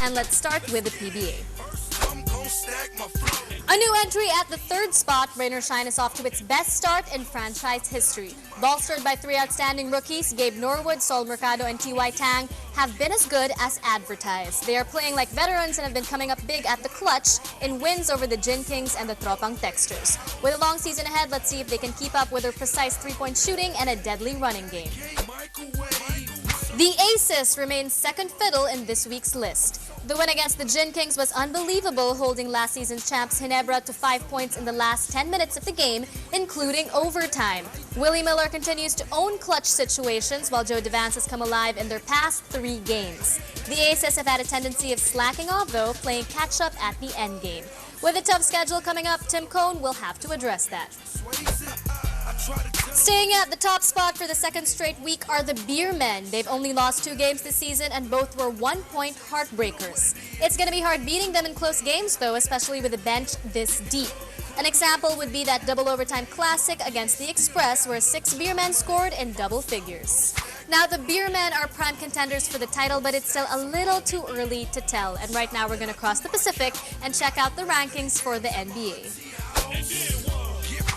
And let's start with the PBA. A new entry at the third spot, Rain or Shine is off to its best start in franchise history. Bolstered by three outstanding rookies, Gabe Norwood, Sol Mercado, and T.Y. Tang have been as good as advertised. They are playing like veterans and have been coming up big at the clutch in wins over the Gin Kings and the Tropang Texters. With a long season ahead, let's see if they can keep up with their precise three-point shooting and a deadly running game. The Aces remain second fiddle in this week's list. The win against the Gin Kings was unbelievable, holding last season's champs Ginebra to 5 points in the last 10 minutes of the game, including overtime. Willie Miller continues to own clutch situations, while Joe Devance has come alive in their past 3 games. The Aces have had a tendency of slacking off, though, playing catch-up at the end game. With a tough schedule coming up, Tim Cone will have to address that. Staying at the top spot for the second straight week are the Beer Men. They've only lost 2 games this season and both were 1-point heartbreakers. It's going to be hard beating them in close games though, especially with the bench this deep. An example would be that double overtime classic against the Express where 6 Beer Men scored in double figures. Now the Beer Men are prime contenders for the title, but it's still a little too early to tell. And right now we're going to cross the Pacific and check out the rankings for the NBA.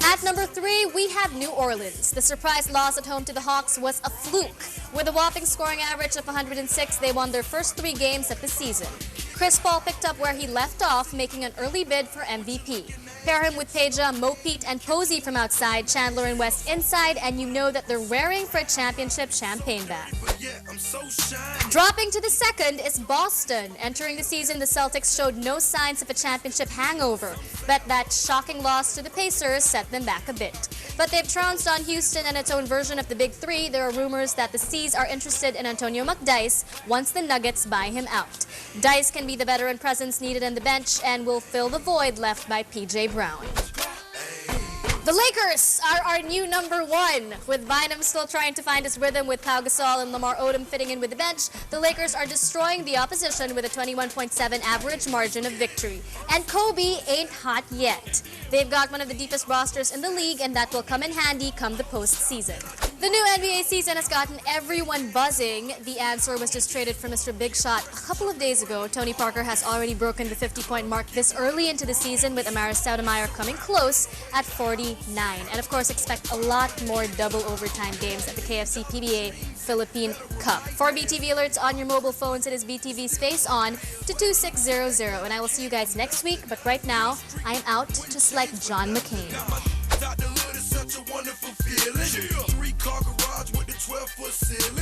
At number 3, we have New Orleans. The surprise loss at home to the Hawks was a fluke. With a whopping scoring average of 106, they won their first 3 games of the season. Chris Paul picked up where he left off, making an early bid for MVP. Pair him with Peja, Mo Pete, and Posey from outside, Chandler and West inside, and you know that they're raring for a championship champagne bag. Dropping to the second is Boston. Entering the season, the Celtics showed no signs of a championship hangover, but that shocking loss to the Pacers set them back a bit. But they've trounced on Houston and its own version of the Big Three. There are rumors that the C's are interested in Antonio McDice once the Nuggets buy him out. Dice can be the veteran presence needed on the bench and will fill the void left by P.J. Brown. The Lakers are our new number 1. With Bynum still trying to find his rhythm with Pau Gasol and Lamar Odom fitting in with the bench, the Lakers are destroying the opposition with a 21.7 average margin of victory. And Kobe ain't hot yet. They've got one of the deepest rosters in the league, and that will come in handy come the postseason. The new NBA season has gotten everyone buzzing. The answer was just traded for Mr. Big Shot a couple of days ago. Tony Parker has already broken the 50-point mark this early into the season, with Amaris Stoudemire coming close at 49. And of course, expect a lot more double overtime games at the KFC PBA Philippine Cup. For BTV alerts on your mobile phones, it is BTV Space On to 2600. And I will see you guys next week. But right now, I am out just like John McCain. Such a wonderful feeling. 3-car garage with the 12-foot ceiling.